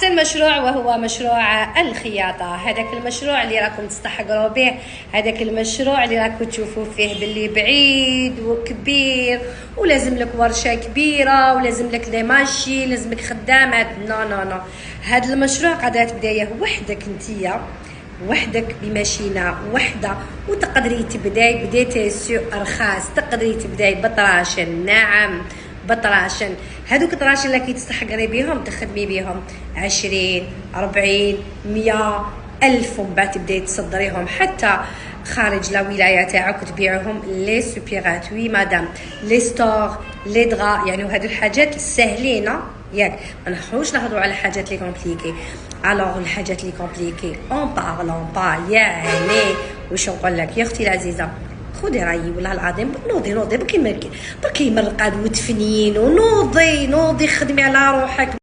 احسن مشروع وهو مشروع الخياطه. هذاك المشروع اللي راكم تستحقروا به، هذاك المشروع اللي راكم تشوفوا فيه باللي بعيد وكبير ولازم لك ورشه كبيره ولازم لك لي ماشي، لازم لك خدامات. نو نو نو، هذا المشروع قادره تبدايه وحدك انتيا، وحدك بماشينه وحده، وتقدري تبداي بديتي سو ارخاص، تقدري تبداي بطراشن. نعم بطراشن، هذوك الطراشن اللي كي تستحقري بهم تخدمي بهم 20 40 100 ألف، ومن بعد تبداي تصدريهم حتى خارج لا ولايه تاعك وتبيعهم لي سوبيرات. وي مدام، لي ستور، لي دغا، يعني وهذو الحاجات السهلين ياك. ما نحوش نهضروا على حاجات لي كومبليكي. الوغ الحاجات لي كومبليكي اون بارلون با، يعني واش نقول لك يا اختي العزيزه، خذي رايي والله العظيم. نوضي بركي مرقاد وتفنين، ونوضي خدمي على روحك.